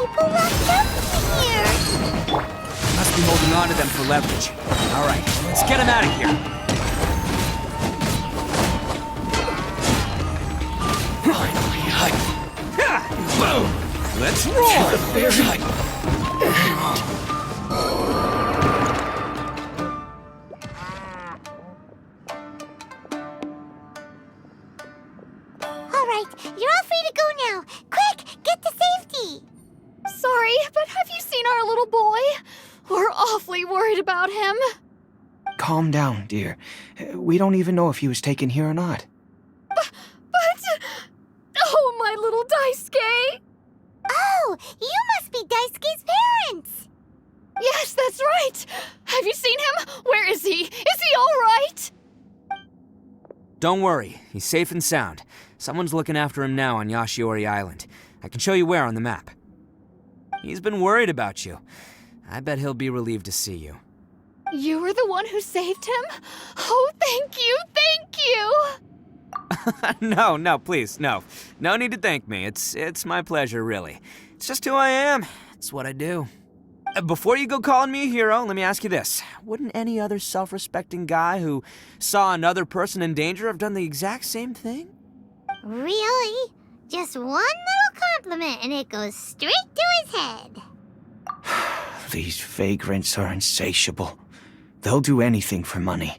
people locked up here? Must be holding on to them for leverage. All right, let's get him out of here. Finally, boom! Let's roll! Alright, you're all free to go now. Quick, get to safety! Sorry, but have you seen our little boy? We're awfully worried about him. Calm down, dear. We don't even know if he was taken here or not. But... Oh, my little Daisuke! Oh, you must be Daisuke's parents! Yes, that's right! Have you seen him? Where is he? Is he all right? Don't worry, he's safe and sound. Someone's looking after him now on Yashiori Island. I can show you where on the map. He's been worried about you. I bet he'll be relieved to see you. You were the one who saved him? Oh, thank you, thank you! No, please, no. No need to thank me. It's my pleasure, really. It's just who I am. It's what I do. Before you go calling me a hero, let me ask you this. Wouldn't any other self-respecting guy who saw another person in danger have done the exact same thing? Really? Just one little compliment and it goes straight to his head. These vagrants are insatiable. They'll do anything for money.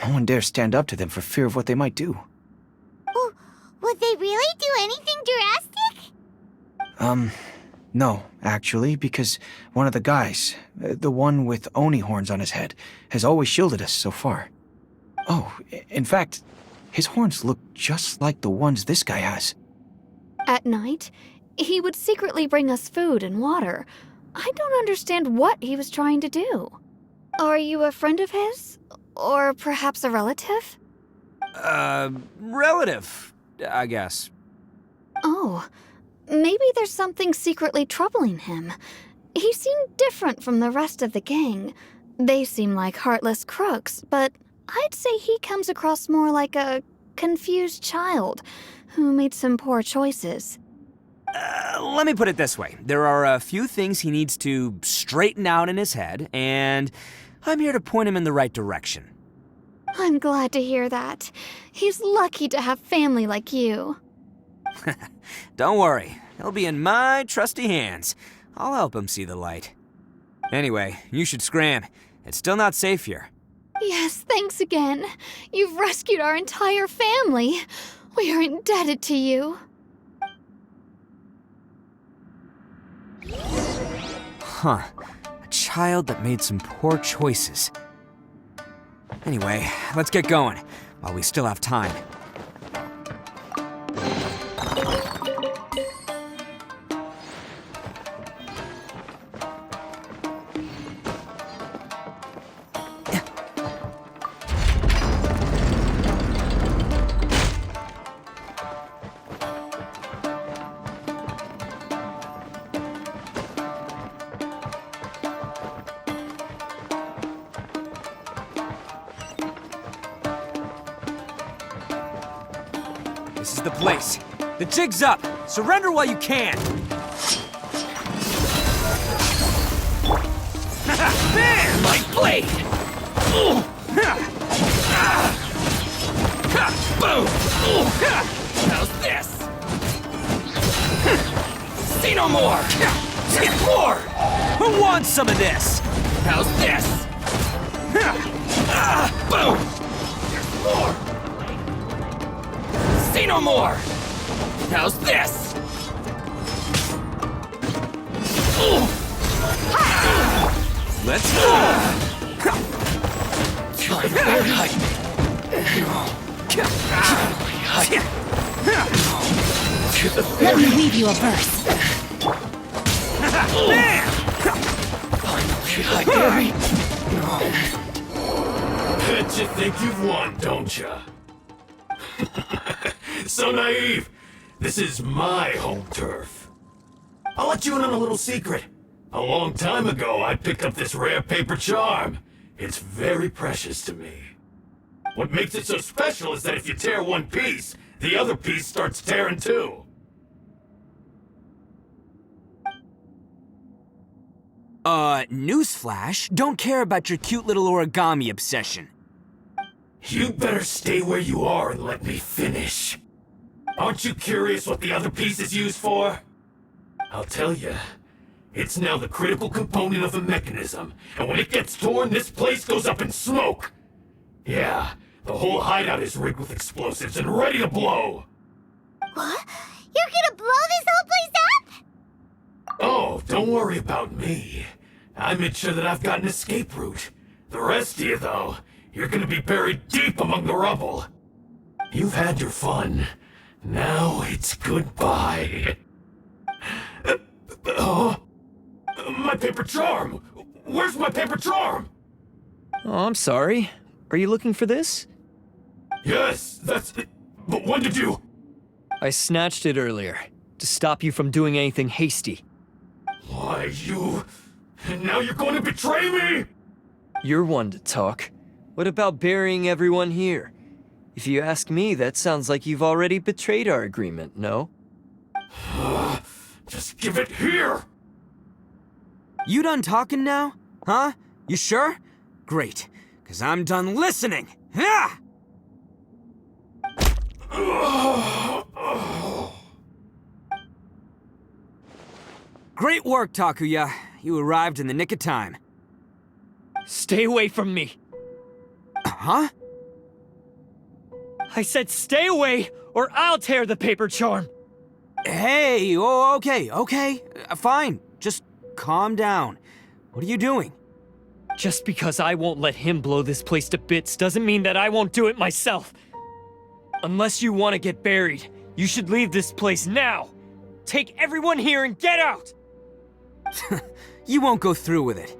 No one dares stand up to them for fear of what they might do. Oh, would they really do anything drastic? No, actually, because one of the guys, the one with Oni horns on his head, has always shielded us so far. Oh, in fact, his horns look just like the ones this guy has. At night, he would secretly bring us food and water. I don't understand what he was trying to do. Are you a friend of his? Or perhaps a relative? Relative, I guess. Oh, maybe there's something secretly troubling him. He seemed different from the rest of the gang. They seem like heartless crooks, but I'd say he comes across more like a confused child who made some poor choices. Let me put it this way. There are a few things he needs to straighten out in his head, and I'm here to point him in the right direction. I'm glad to hear that. He's lucky to have family like you. Don't worry, he'll be in my trusty hands. I'll help him see the light. Anyway, you should scram. It's still not safe here. Yes, thanks again. You've rescued our entire family. We are indebted to you. Huh. A child that made some poor choices. Anyway, let's get going, while we still have time. This is the place. The jig's up. Surrender while you can. There! My blade! Boom! How's this? See no more! Get more! Who wants some of this? How's this? Boom! There's more! See no more! How's this? Let's go! Let me weave you a verse. Bet you think you've won, don't ya? So naive. This is my home turf. I'll let you in on a little secret. A long time ago, I picked up this rare paper charm. It's very precious to me. What makes it so special is that if you tear one piece, the other piece starts tearing too. Newsflash, don't care about your cute little origami obsession. You better stay where you are and let me finish. Aren't you curious what the other piece is used for? I'll tell you. It's now the critical component of the mechanism, and when it gets torn, this place goes up in smoke. Yeah, the whole hideout is rigged with explosives and ready to blow. What? You're gonna blow this whole place up? Oh, don't worry about me. I made sure that I've got an escape route. The rest of you, though, you're gonna be buried deep among the rubble. You've had your fun. Now it's goodbye. My paper charm! Where's my paper charm? Oh, I'm sorry. Are you looking for this? Yes, that's it. But when did you... I snatched it earlier, to stop you from doing anything hasty. Why, you... And now you're going to betray me? You're one to talk. What about burying everyone here? If you ask me, that sounds like you've already betrayed our agreement, no? Just give it here! You done talking now? Huh? You sure? Great, because I'm done listening. Ah! Great work, Takuya. You arrived in the nick of time. Stay away from me! Huh? I said stay away, or I'll tear the paper charm! Hey, oh, okay. Fine. Just calm down. What are you doing? Just because I won't let him blow this place to bits doesn't mean that I won't do it myself. Unless you want to get buried, you should leave this place now. Take everyone here and get out! You won't go through with it.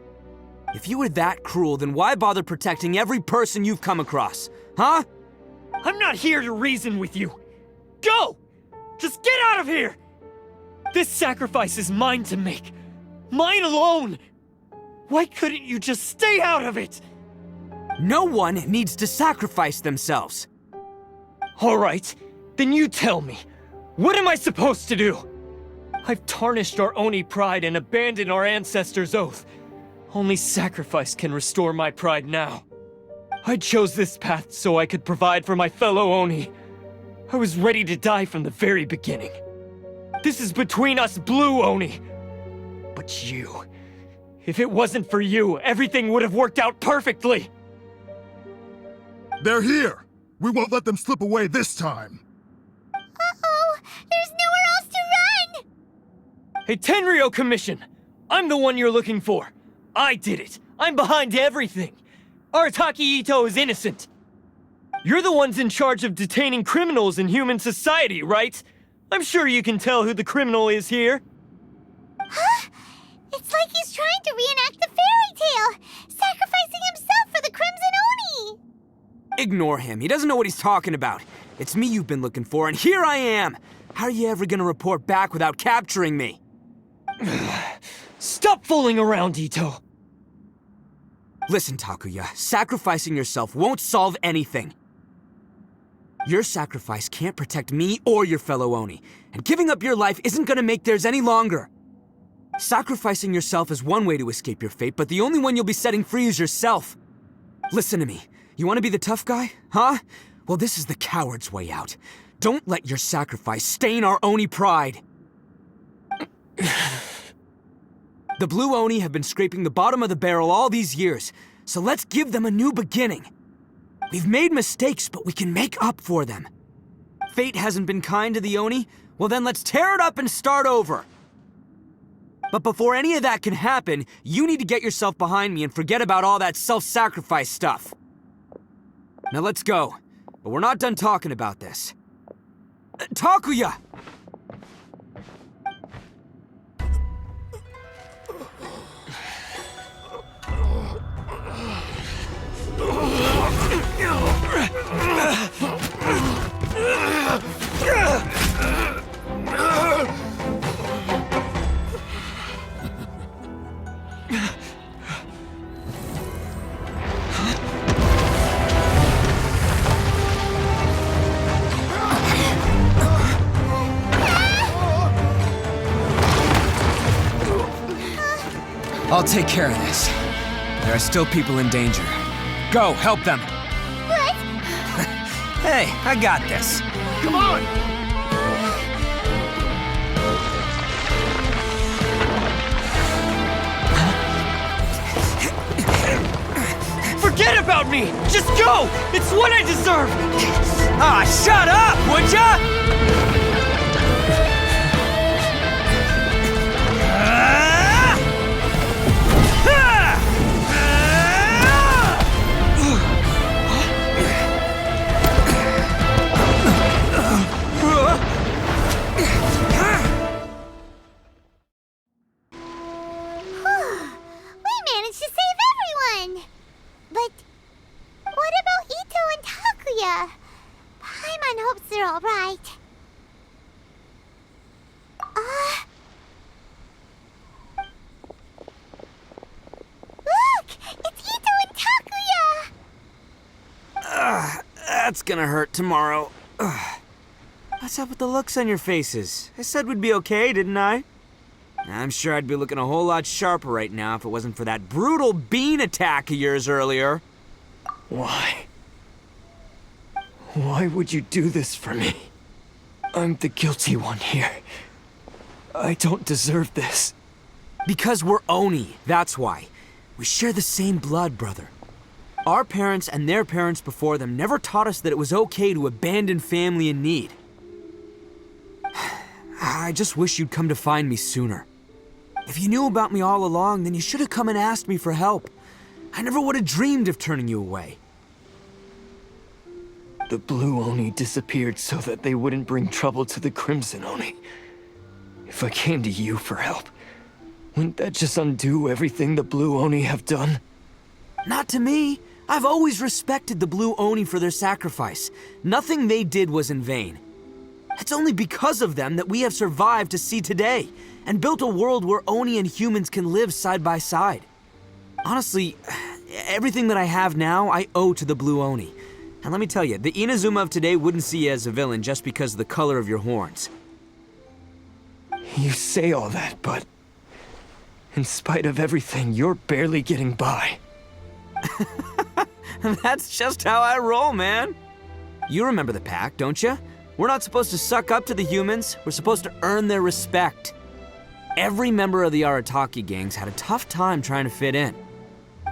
If you were that cruel, then why bother protecting every person you've come across? Huh? I'm not here to reason with you. Go! Just get out of here! This sacrifice is mine to make. Mine alone! Why couldn't you just stay out of it? No one needs to sacrifice themselves. All right, then you tell me. What am I supposed to do? I've tarnished our Oni pride and abandoned our ancestors' oath. Only sacrifice can restore my pride now. I chose this path so I could provide for my fellow Oni. I was ready to die from the very beginning. This is between us Blue Oni. But you... If it wasn't for you, everything would have worked out perfectly! They're here! We won't let them slip away this time! Uh-oh! There's nowhere else to run! Hey, Tenryo Commission! I'm the one you're looking for. I did it. I'm behind everything. Arataki Ito is innocent. You're the ones in charge of detaining criminals in human society, right? I'm sure you can tell who the criminal is here. Huh? It's like he's trying to reenact the fairy tale, sacrificing himself for the Crimson Oni! Ignore him. He doesn't know what he's talking about. It's me you've been looking for, and here I am! How are you ever gonna report back without capturing me? Stop fooling around, Ito! Listen, Takuya, sacrificing yourself won't solve anything. Your sacrifice can't protect me or your fellow Oni, and giving up your life isn't gonna make theirs any longer. Sacrificing yourself is one way to escape your fate, but the only one you'll be setting free is yourself. Listen to me. You want to be the tough guy? Huh? Well, this is the coward's way out. Don't let your sacrifice stain our Oni pride. The Blue Oni have been scraping the bottom of the barrel all these years, so let's give them a new beginning. We've made mistakes, but we can make up for them. Fate hasn't been kind to the Oni? Well then let's tear it up and start over. But before any of that can happen, you need to get yourself behind me and forget about all that self-sacrifice stuff. Now let's go. But we're not done talking about this. Takuya! I'll take care of this. There are still people in danger. Go, help them. What? Hey, I got this. Come on! Forget about me! Just go! It's what I deserve! Ah, shut up, would ya? We managed to save everyone! But what about Ito and Takuya? Paimon hopes they're alright. Look! It's Ito and Takuya! That's gonna hurt tomorrow. What's up with the looks on your faces? I said we'd be okay, didn't I? I'm sure I'd be looking a whole lot sharper right now if it wasn't for that brutal bean attack of yours earlier. Why? Why would you do this for me? I'm the guilty one here. I don't deserve this. Because we're Oni, that's why. We share the same blood, brother. Our parents and their parents before them never taught us that it was okay to abandon family in need. I just wish you'd come to find me sooner. If you knew about me all along, then you should have come and asked me for help. I never would have dreamed of turning you away. The Blue Oni disappeared so that they wouldn't bring trouble to the Crimson Oni. If I came to you for help, wouldn't that just undo everything the Blue Oni have done? Not to me. I've always respected the Blue Oni for their sacrifice. Nothing they did was in vain. It's only because of them that we have survived to see today, and built a world where Oni and humans can live side by side. Honestly, everything that I have now, I owe to the Blue Oni. And let me tell you, the Inazuma of today wouldn't see you as a villain just because of the color of your horns. You say all that, but in spite of everything, you're barely getting by. That's just how I roll, man. You remember the pact, don't you? We're not supposed to suck up to the humans. We're supposed to earn their respect. Every member of the Arataki gangs had a tough time trying to fit in.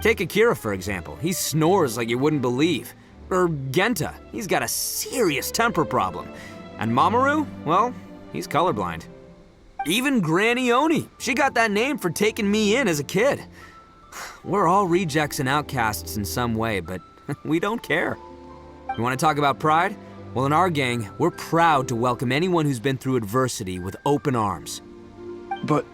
Take Akira, for example. He snores like you wouldn't believe. Or Genta. He's got a serious temper problem. And Mamoru, well, he's colorblind. Even Granny Oni. She got that name for taking me in as a kid. We're all rejects and outcasts in some way, but we don't care. You want to talk about pride? Well, in our gang, we're proud to welcome anyone who's been through adversity with open arms. But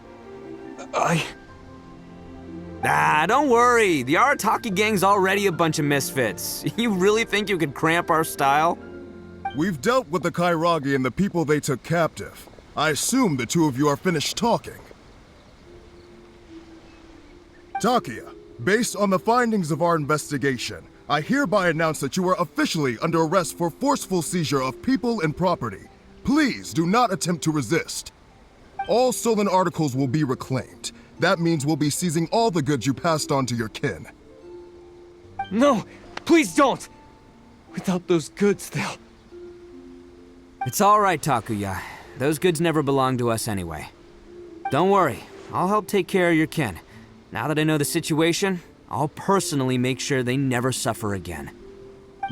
Don't worry. The Arataki gang's already a bunch of misfits. You really think you could cramp our style? We've dealt with the Kairagi and the people they took captive. I assume the two of you are finished talking. Takuya, based on the findings of our investigation, I hereby announce that you are officially under arrest for forceful seizure of people and property. Please do not attempt to resist. All stolen articles will be reclaimed. That means we'll be seizing all the goods you passed on to your kin. no, please don't! Without those goods, they'll... It's all right, Takuya. Those goods never belonged to us anyway. Don't worry. I'll help take care of your kin. Now that I know the situation, I'll personally make sure they never suffer again.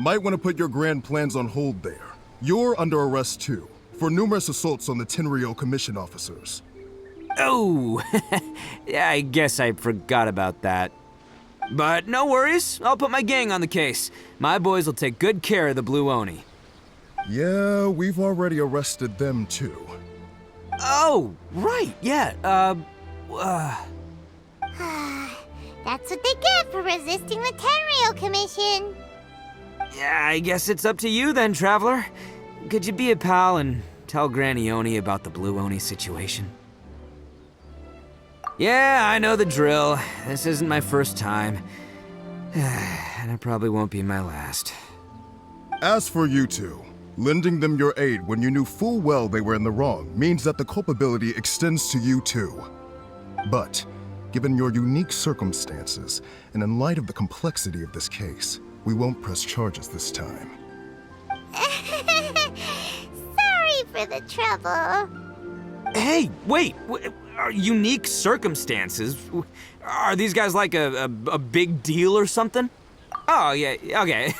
Might want to put your grand plans on hold there. You're under arrest too, for numerous assaults on the Tenryou Commission officers. Oh, yeah, I guess I forgot about that. But no worries, I'll put my gang on the case. My boys will take good care of the Blue Oni. Yeah, we've already arrested them too. Oh, right, yeah, That's what they get for resisting the Tenryou Commission. yeah, I guess it's up to you then, Traveler. Could you be a pal and tell Granny Oni about the Blue Oni situation? Yeah, I know the drill. This isn't my first time. And it probably won't be my last. As for you two, lending them your aid when you knew full well they were in the wrong means that the culpability extends to you too. But Given your unique circumstances, and in light of the complexity of this case, we won't press charges this time. Sorry for the trouble. Hey, wait! Are unique circumstances? Are these guys like a big deal or something? Oh, yeah, okay.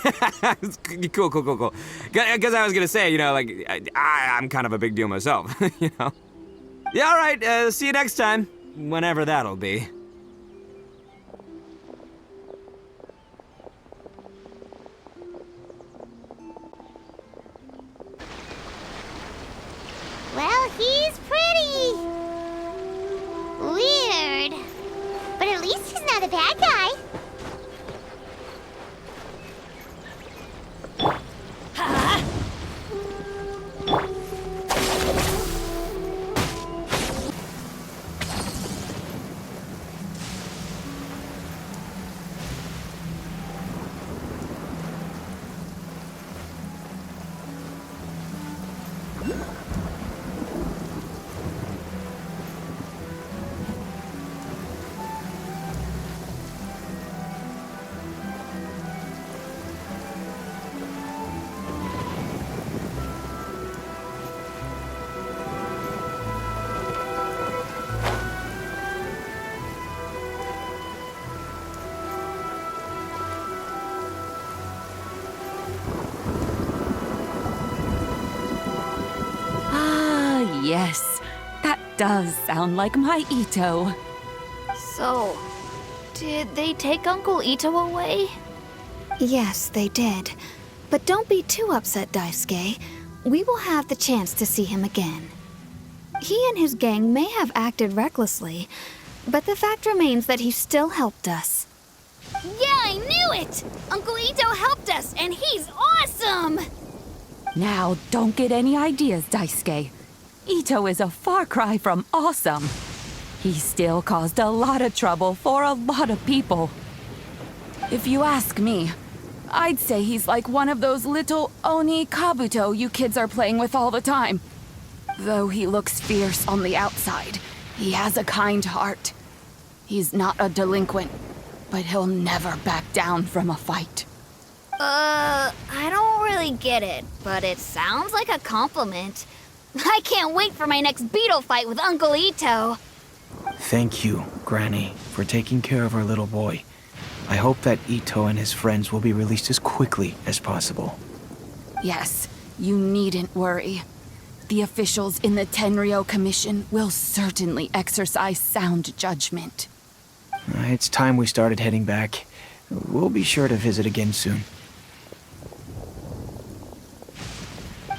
Cool. Because I was gonna say, you know, like, I'm kind of a big deal myself, you know? Yeah, all right, see you next time. Whenever that'll be. Well, he's pretty weird. But at least he's not a bad guy. Yes, that does sound like my Ito. So, did they take Uncle Ito away? Yes, they did. But don't be too upset, Daisuke. We will have the chance to see him again. He and his gang may have acted recklessly, but the fact remains that he still helped us. Yeah, I knew it! Uncle Ito helped us, and he's awesome! Now, don't get any ideas, Daisuke. Ito is a far cry from awesome. He still caused a lot of trouble for a lot of people. If you ask me, I'd say he's like one of those little Oni Kabuto you kids are playing with all the time. Though he looks fierce on the outside, he has a kind heart. He's not a delinquent, but he'll never back down from a fight. I don't really get it, but it sounds like a compliment. I can't wait for my next beetle fight with Uncle Ito. Thank you, Granny, for taking care of our little boy. I hope that Ito and his friends will be released as quickly as possible. Yes, you needn't worry. The officials in the Tenryo Commission will certainly exercise sound judgment. It's time we started heading back. We'll be sure to visit again soon.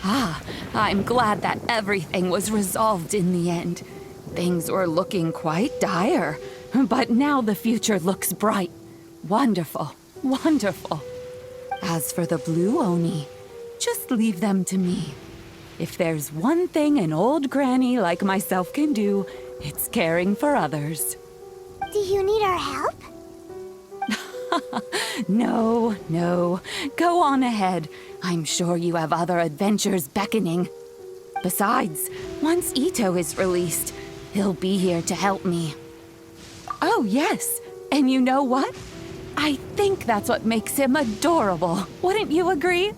Ah, I'm glad that everything was resolved in the end. Things were looking quite dire, but now the future looks bright. Wonderful, wonderful. As for the Blue Oni, just leave them to me. If there's one thing an old granny like myself can do, it's caring for others. Do you need our help? No. Go on ahead. I'm sure you have other adventures beckoning. Besides, once Ito is released, he'll be here to help me. Oh, yes. And you know what? I think that's what makes him adorable. Wouldn't you agree?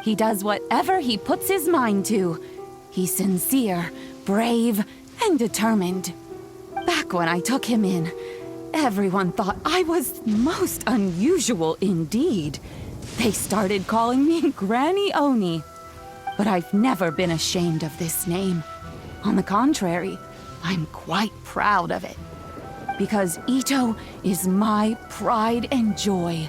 He does whatever he puts his mind to. He's sincere, brave, and determined. Back when I took him in, everyone thought I was most unusual indeed. They started calling me Granny Oni. But I've never been ashamed of this name. On the contrary, I'm quite proud of it. Because Ito is my pride and joy.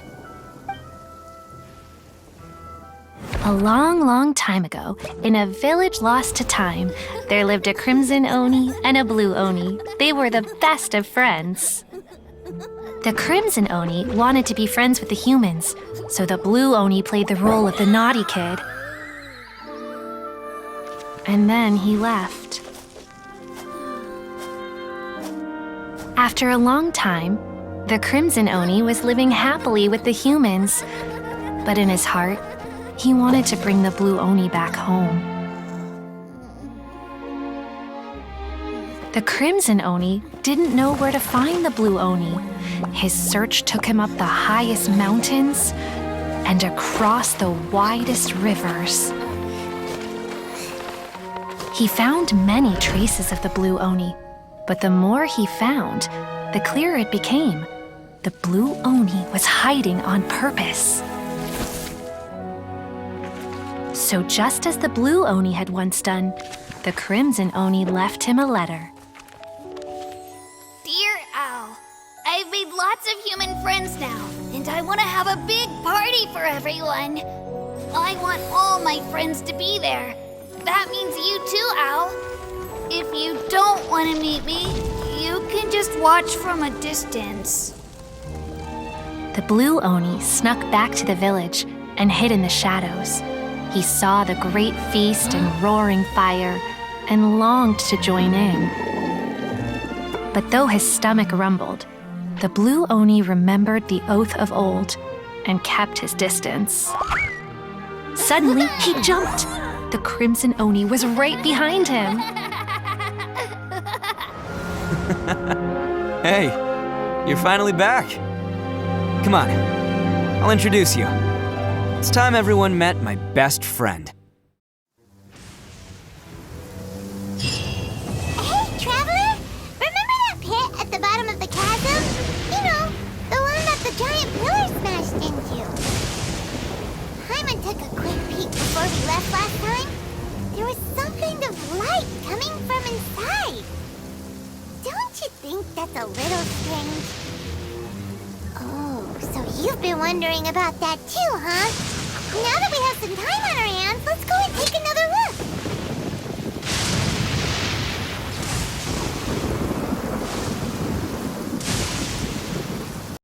A long, long time ago, in a village lost to time, there lived a crimson Oni and a blue Oni. They were the best of friends. The crimson Oni wanted to be friends with the humans, so the blue Oni played the role of the naughty kid. And then he left. After a long time, the crimson Oni was living happily with the humans, but in his heart, he wanted to bring the blue Oni back home. The Crimson Oni didn't know where to find the Blue Oni. His search took him up the highest mountains and across the widest rivers. He found many traces of the Blue Oni, but the more he found, the clearer it became. The Blue Oni was hiding on purpose. So just as the Blue Oni had once done, the Crimson Oni left him a letter. Dear Owl, I've made lots of human friends now, and I want to have a big party for everyone. I want all my friends to be there. That means you too, Owl. If you don't want to meet me, you can just watch from a distance. The Blue Oni snuck back to the village and hid in the shadows. He saw the great feast and roaring fire and longed to join in. But though his stomach rumbled, the Blue Oni remembered the oath of old and kept his distance. Suddenly, he jumped. The Crimson Oni was right behind him. Hey, you're finally back. Come on, I'll introduce you. It's time everyone met my best friend. Hey, Traveler! Remember that pit at the bottom of the chasm? You know, the one that the giant pillar smashed into. Hyman took a quick peek before we left last time. There was some kind of light coming from inside. Don't you think that's a little strange? Oh, so you've been wondering about that too, huh? Now that we have some time on our hands, let's